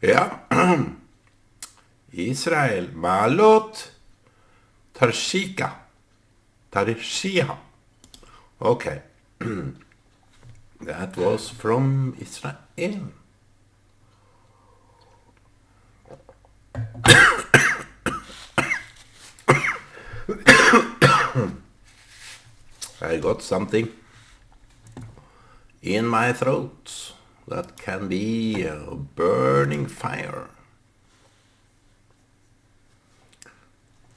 Ja, Israel, Malot, Tarshiha. Tarshiha. Okay, that was from Israel. I got something in my throat that can be a burning fire.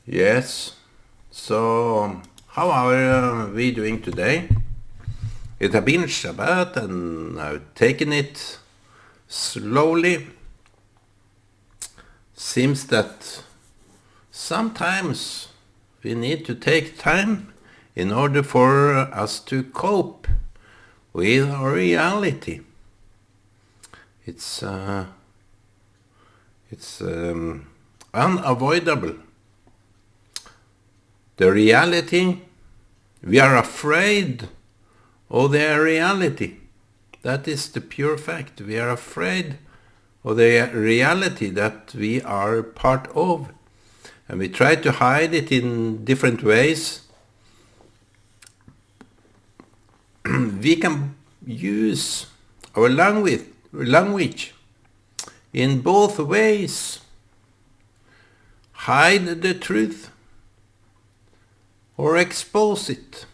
Yes, so how are we doing today? It has been Shabbat and I've taken it slowly. Seems that sometimes we need to take time in order for us to cope with our reality. It's unavoidable. The reality, we are afraid of their reality. That is the pure fact. We are afraid of the reality that we are part of. And we try to hide it in different ways. We can use our language in both ways. Hide the truth or expose it.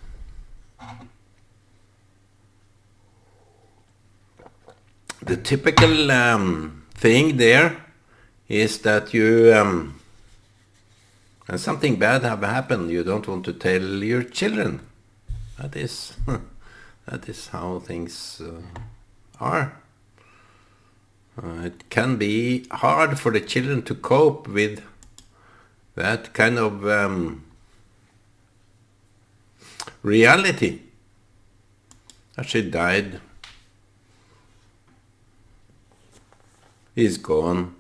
The typical thing there is that you, and something bad have happened, you don't want to tell your children. That is, that is how things are. It can be hard for the children to cope with that kind of reality. She died. He's gone.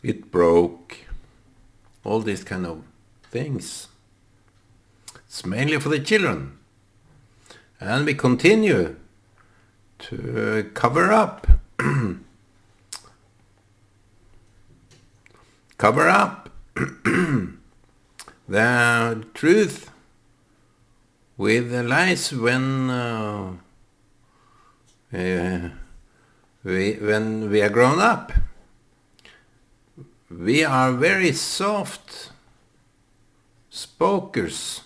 It broke. All these kind of things. It's mainly for the children. And we continue to cover up. Cover up the truth with the lies when we are grown up. We are very soft spokers.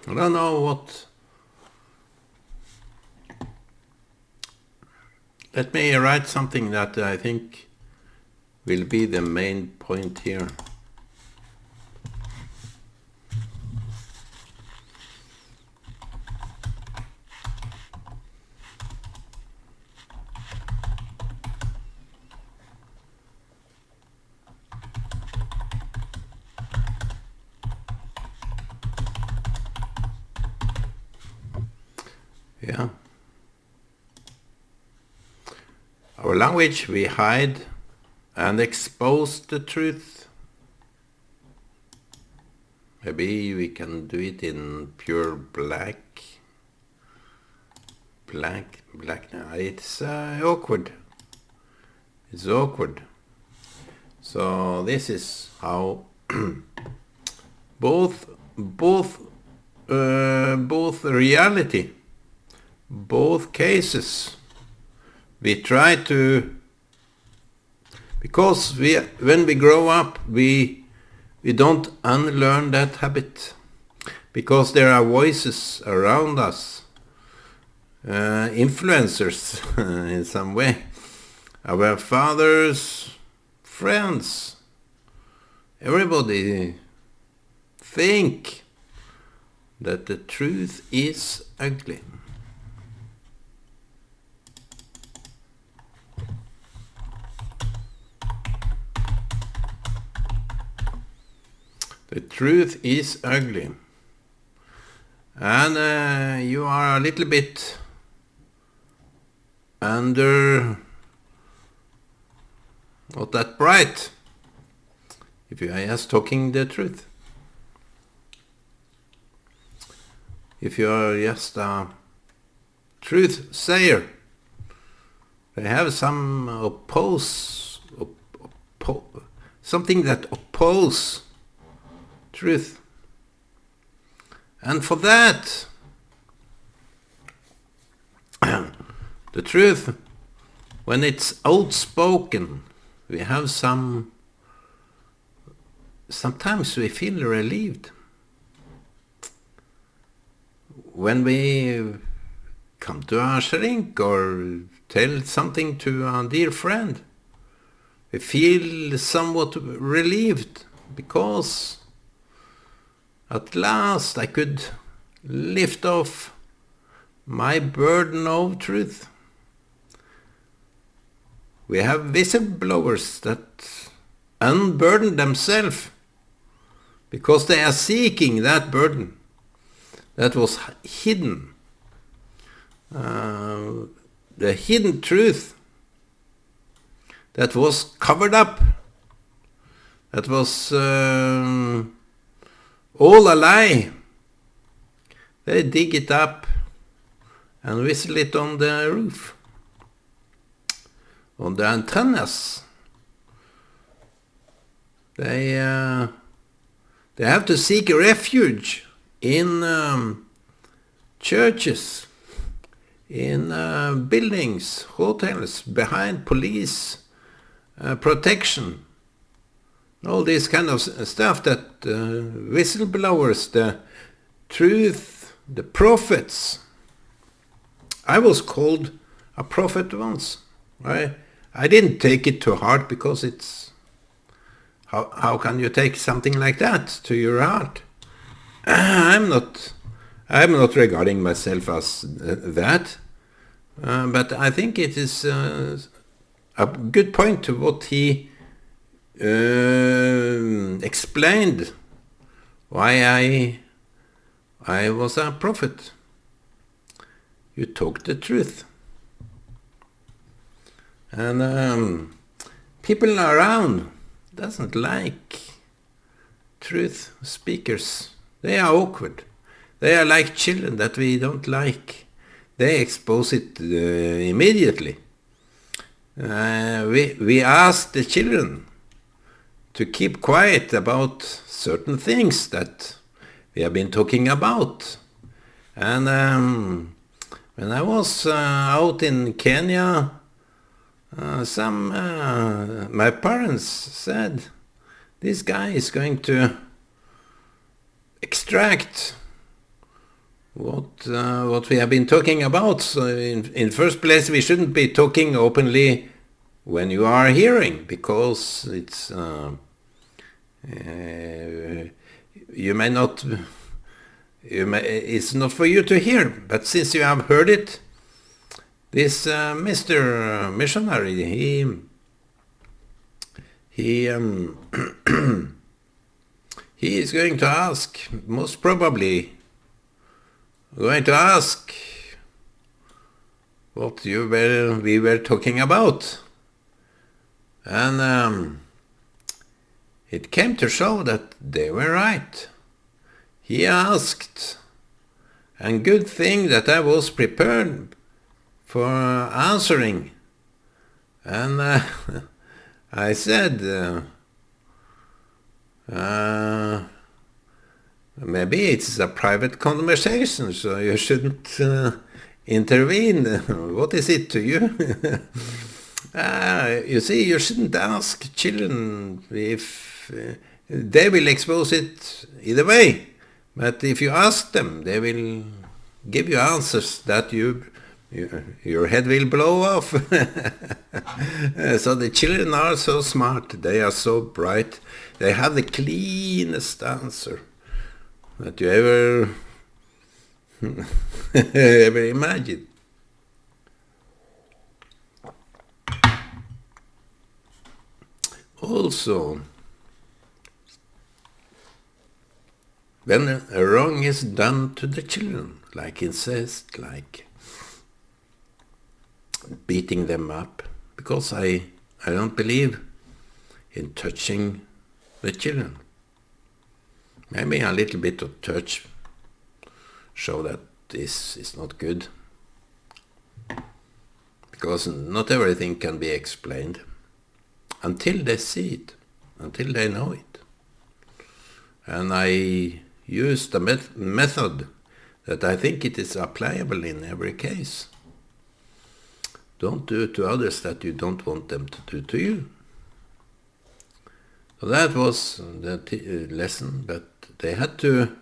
I don't know what. Let me write something that I think will be the main point here. Yeah. Our language, we hide and expose the truth. Maybe we can do it in pure black. Black. It's awkward. It's awkward. So this is how both reality, both cases. We try to, because when we grow up, we don't unlearn that habit, because there are voices around us, influencers in some way, our fathers, friends, everybody think that the truth is ugly. The truth is ugly. And you are a little bit under, not that bright, if you are just talking the truth. If you are just a truth sayer, They have something that oppose truth. And for that, the truth, when it's outspoken, we have sometimes we feel relieved. When we come to a shrink or tell something to a dear friend, we feel somewhat relieved because at last I could lift off my burden of truth. We have whistleblowers that unburden themselves because they are seeking that burden that was hidden. The hidden truth that was covered up, that was all a lie. They dig it up and whistle it on the roof, on the antennas. They have to seek refuge in churches, in buildings, hotels, behind police protection. All this kind of stuff that whistleblowers, the truth, the prophets. I was called a prophet once. I didn't take it to heart because it's... How can you take something like that to your heart? I'm not regarding myself as that, but I think it is a good point to what he explained why I was a prophet. You talk the truth, and people around doesn't like truth speakers. They are awkward. They are like children that we don't like. They expose it immediately. We ask the children to keep quiet about certain things that we have been talking about. And when I was out in Kenya, my parents said, this guy is going to extract what we have been talking about. So in first place, we shouldn't be talking openly when you are hearing, because it's it's not for you to hear. But since you have heard it, this Mr. Missionary, he is going to ask, most probably going to ask what we were talking about. And it came to show that they were right. He asked, and good thing that I was prepared for answering. And I said, maybe it's a private conversation, so you shouldn't intervene. What is it to you? You see, you shouldn't ask children if they will expose it either way. But if you ask them, they will give you answers that your head will blow off. So the children are so smart, they are so bright, they have the cleanest answer that you ever imagined. Also, when a wrong is done to the children, like incest, like beating them up, because I don't believe in touching the children. Maybe a little bit of touch show that this is not good, because not everything can be explained until they see it, until they know it. And I use the method that I think it is applicable in every case. Don't do to others that you don't want them to do to you. So that was the lesson, but they have to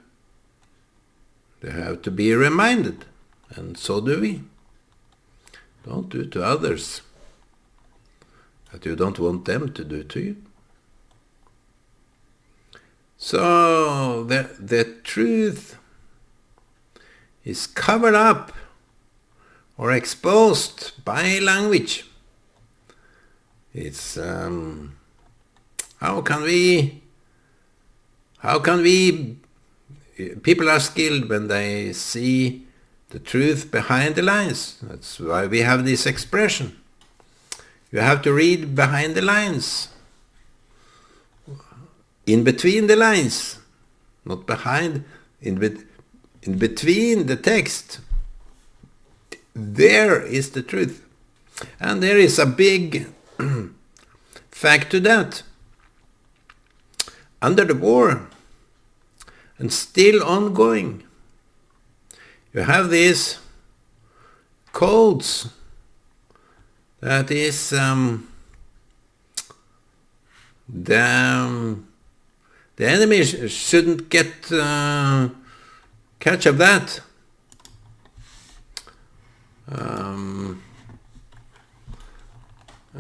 be reminded, and so do we. Don't do to others that you don't want them to do to you. So the truth is covered up or exposed by language. It's how can we people are skilled when they see the truth behind the lines. That's why we have this expression. You have to read behind the lines. In between the lines, not behind, in between the text. There is the truth. And there is a big fact to that. Under the war, and still ongoing, you have these codes that is the enemy shouldn't get catch of that.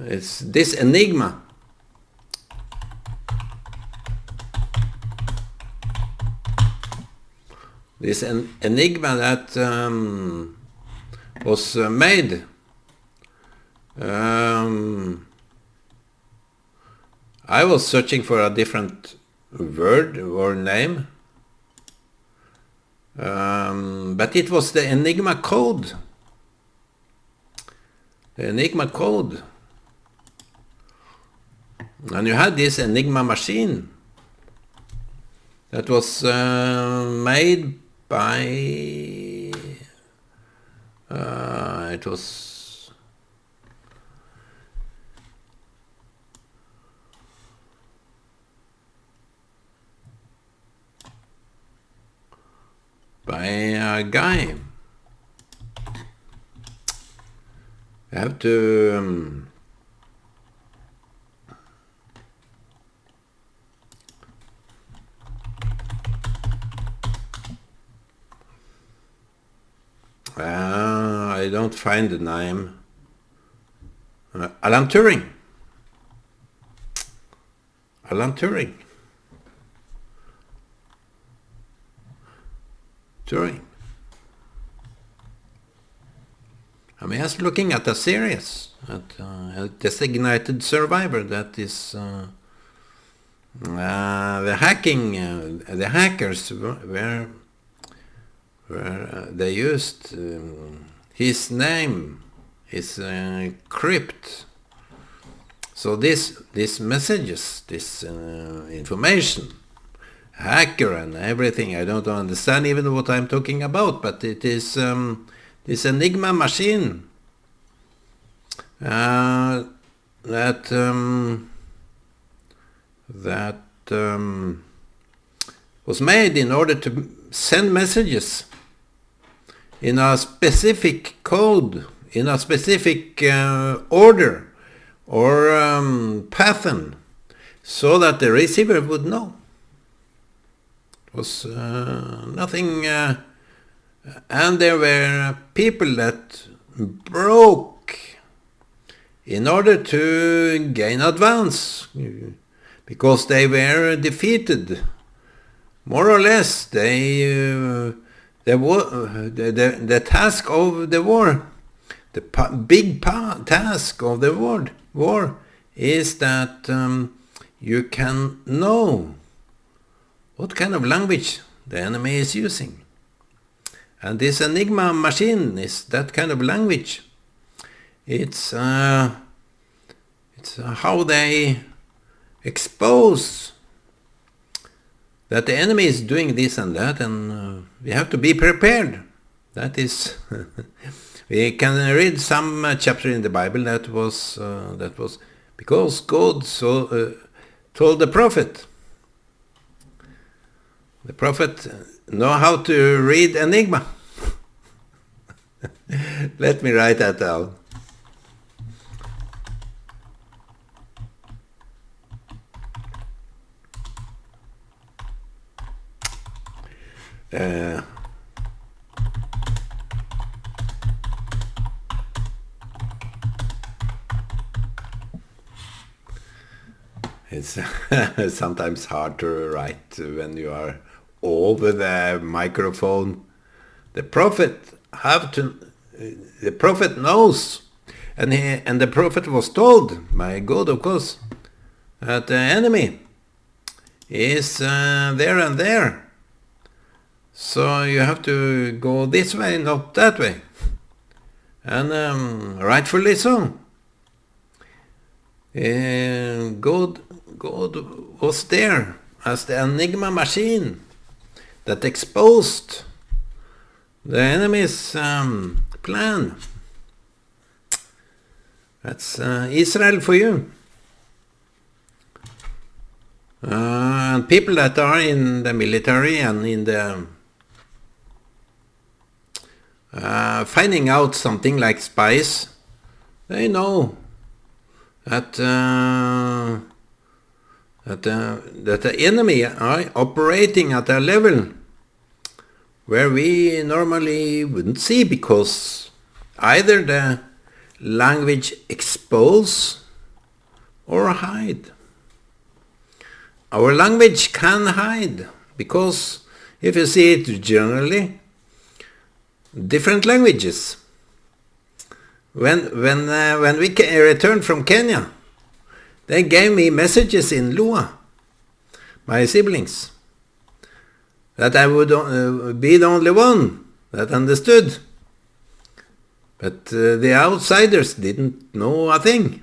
It's this enigma. This enigma that was made. I was searching for a different word or name, but it was the Enigma code. The Enigma code. And you had this Enigma machine that was made by it was by a guy. I have to I don't find the name. Alan Turing. Alan Turing. Turing. I mean, I was looking at a series, at a designated survivor, that is the hackers were they used his name, his crypt. So these messages, this information, hacker and everything, I don't understand even what I'm talking about, but it is this Enigma machine that was made in order to send messages in a specific code, in a specific order or pattern, so that the receiver would know. It was nothing, and there were people that broke in order to gain advance, because they were defeated. More or less, the task of the war, the big task of the war is that you can know what kind of language the enemy is using. And this Enigma machine is that kind of language. It's how they expose that the enemy is doing this and that, and we have to be prepared. That is, We can read some chapter in the Bible that was because God told the prophet. The prophet know how to read enigma. Let me write that down. It's sometimes hard to write when you are over the microphone. The prophet knows, and the prophet was told by God, of course, that the enemy is there and there. So you have to go this way, not that way. And rightfully so. God was there as the enigma machine that exposed the enemy's plan. That's Israel for you. And people that are in the military and in the finding out something like spies, they know that the enemy are operating at a level where we normally wouldn't see, because either the language expose or hide. Our language can hide, because if you see it generally, different languages. When we returned from Kenya, they gave me messages in Lua, my siblings, that I would be the only one that understood. But the outsiders didn't know a thing.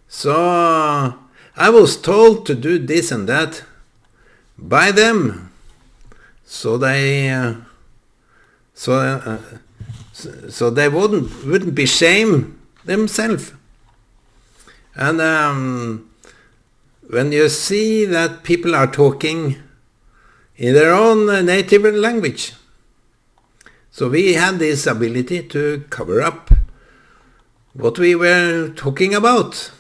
So I was told to do this and that by them, so they wouldn't be shame themselves. And when you see that people are talking in their own native language, so we had this ability to cover up what we were talking about.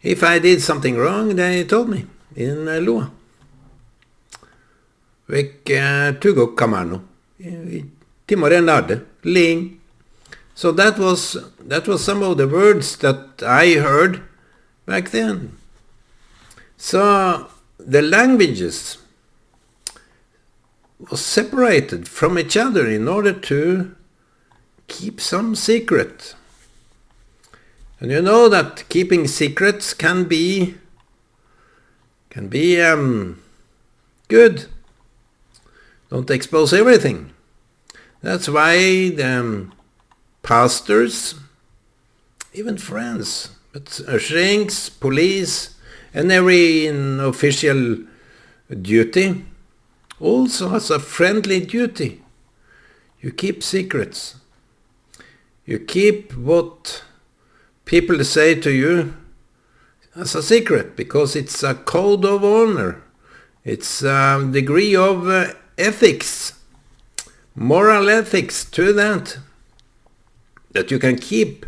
If I did something wrong, they told me in Lua. Vek tugo kamano, timore nade, ling. So that was some of the words that I heard back then. So the languages was separated from each other in order to keep some secret. And you know that keeping secrets can be good. Don't expose everything. That's why the pastors, even friends, but shrinks, police, and every in official duty also has a friendly duty. You keep secrets. You keep what people say to you as a secret, because it's a code of honor. It's a degree of ethics, moral ethics to that you can keep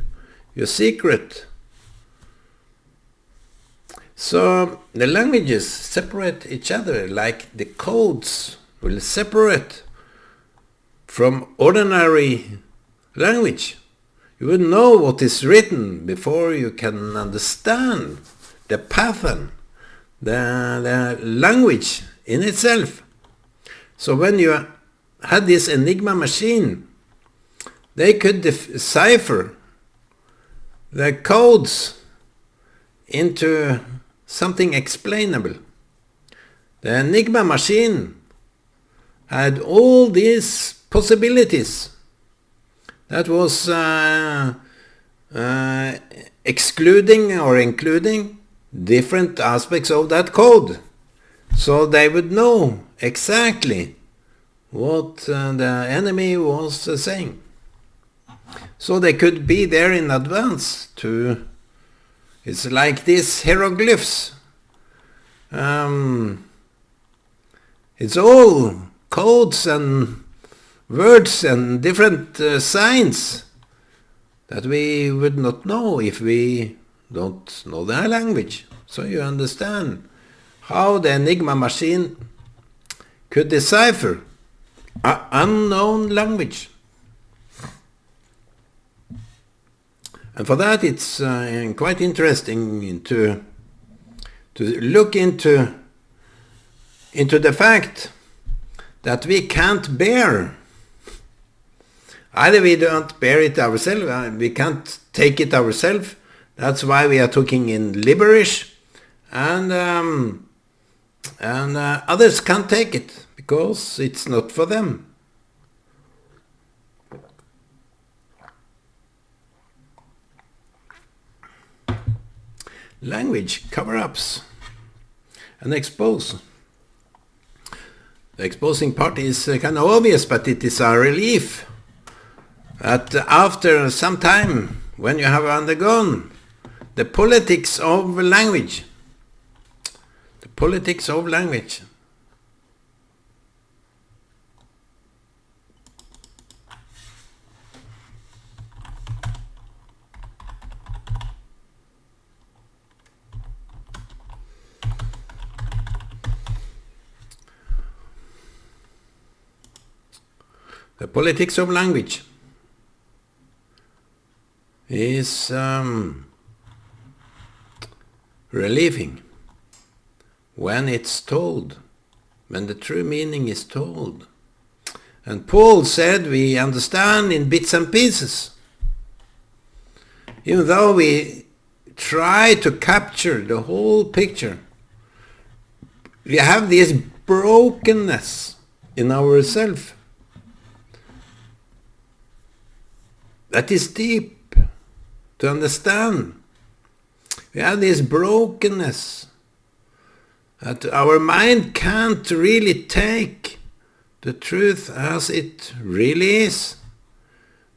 your secret. So the languages separate each other, like the codes will separate from ordinary language. You would know what is written before you can understand the pattern, the language in itself. So when you had this enigma machine, they could decipher the codes into something explainable. The enigma machine had all these possibilities. That was excluding or including different aspects of that code. So they would know exactly what the enemy was saying. So they could be there in advance to... It's like these hieroglyphs. It's all codes and words and different signs that we would not know if we don't know their language. So you understand how the Enigma machine could decipher an unknown language. And for that it's quite interesting to look into the fact that we can't bear. Either we don't bear it ourselves, we can't take it ourselves. That's why we are talking in Liberish, and others can't take it because it's not for them. Language cover-ups and expose. The exposing part is kind of obvious, but it is a relief that after some time, when you have undergone the politics of language, the politics of language, the politics of language is relieving when it's told, when the true meaning is told. And Paul said we understand in bits and pieces. Even though we try to capture the whole picture, we have this brokenness in ourselves that is deep to understand. We have this brokenness that our mind can't really take the truth as it really is.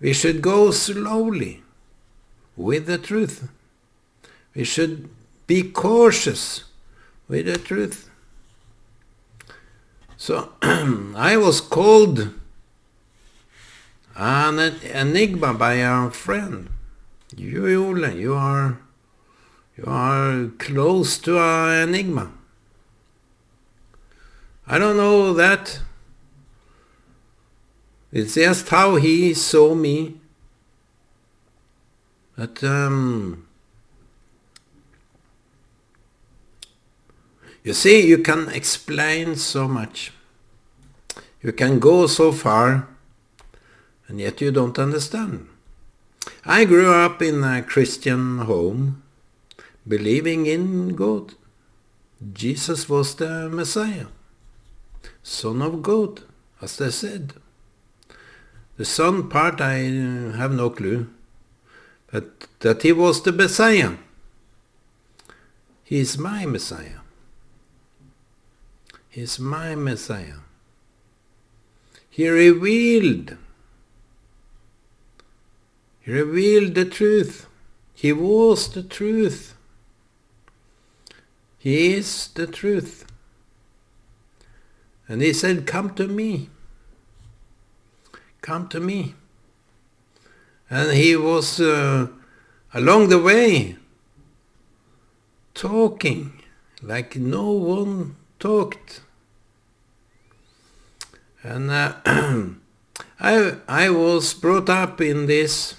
We should go slowly with the truth. We should be cautious with the truth. So I was called an enigma by our friend. You, Ole, you are close to an enigma. I don't know that. It's just how he saw me. But you see, you can explain so much. You can go so far, and yet you don't understand. I grew up in a Christian home, believing in God. Jesus was the Messiah, Son of God, as they said. The Son part I have no clue, but that he was the Messiah. He is my Messiah. He is my Messiah. He revealed the truth. He was the truth. He is the truth. And he said, come to me. Come to me. And he was along the way talking like no one talked. And I was brought up in this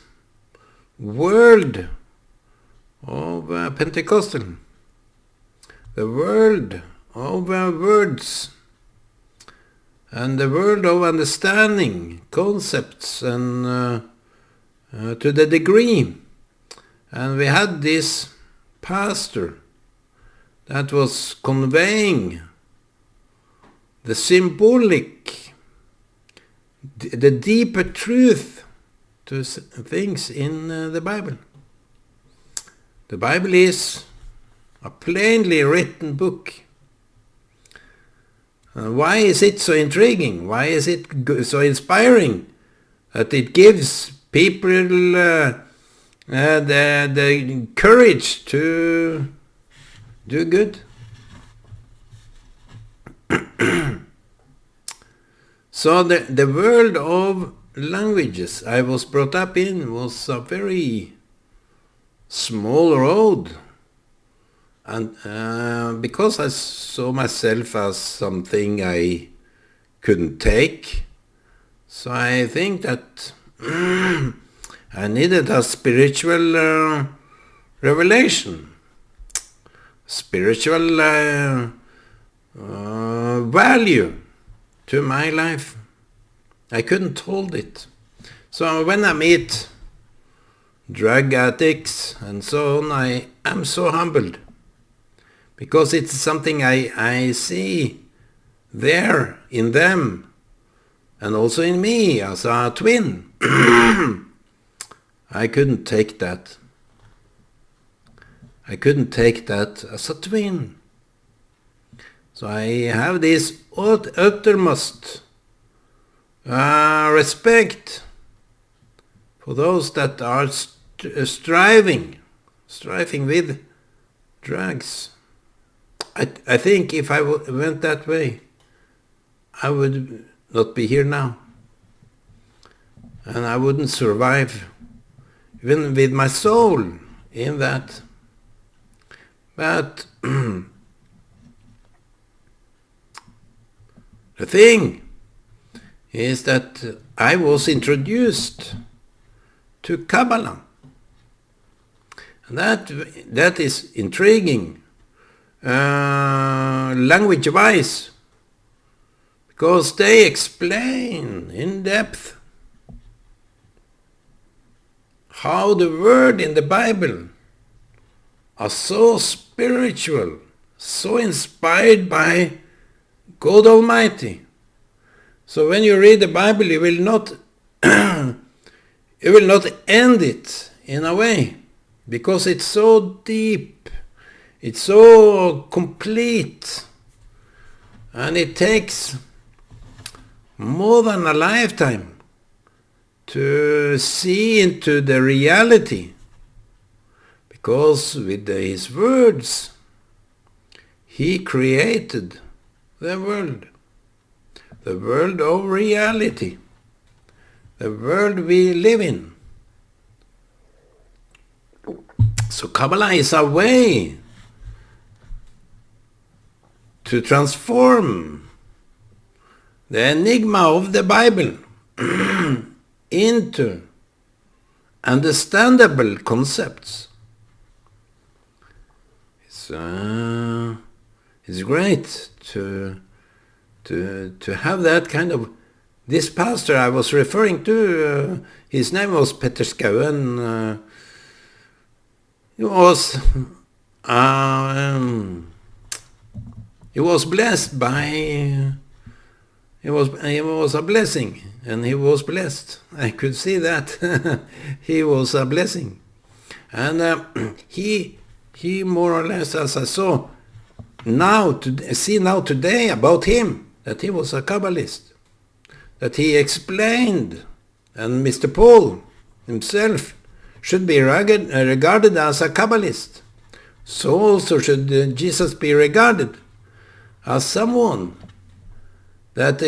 world of Pentecostal, the world of words, and the world of understanding concepts, and to the degree. And we had this pastor that was conveying the symbolic, the deeper truth to things in the Bible. The Bible is a plainly written book. Why is it so intriguing? Why is it so inspiring? That it gives people the courage to do good. So the world of languages I was brought up in was a very small road. And because I saw myself as something I couldn't take, so I think that I needed a spiritual revelation, spiritual value to my life. I couldn't hold it. So when I meet drug addicts and so on, I am so humbled, because it's something I see there in them and also in me as a twin. I couldn't take that. I couldn't take that as a twin. So I have this uttermost respect for those that are striving with drugs. I think if I went that way, I would not be here now. And I wouldn't survive, even with my soul in that. But the thing is that I was introduced to Kabbalah. And that is intriguing, language-wise, because they explain in depth how the word in the Bible are so spiritual, so inspired by God Almighty. So when you read the Bible, you will not end it in a way, because it's so deep, it's so complete, and it takes more than a lifetime to see into the reality, because with his words he created the world of reality, the world we live in. So Kabbalah is a way to transform the enigma of the Bible into understandable concepts. It's great to have that kind of. This pastor I was referring to, his name was Petter Skauen. He was blessed by. He was a blessing, and he was blessed. I could see that he was a blessing, and he more or less, as I saw today about him, that he was a Kabbalist, that he explained, and Mr. Paul himself should be regarded as a Kabbalist. So also should Jesus be regarded as someone that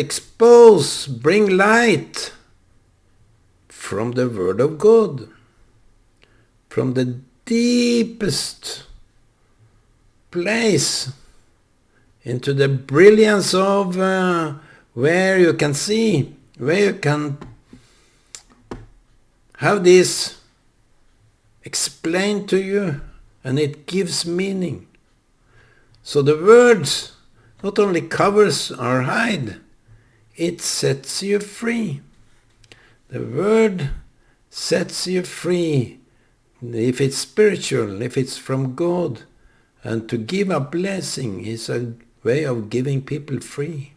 bring light from the Word of God, from the deepest place into the brilliance of where you can see, where you can have this explained to you, and it gives meaning. So the words not only covers or hide, it sets you free. The word sets you free, if it's spiritual, if it's from God. And to give a blessing is a way of giving people free.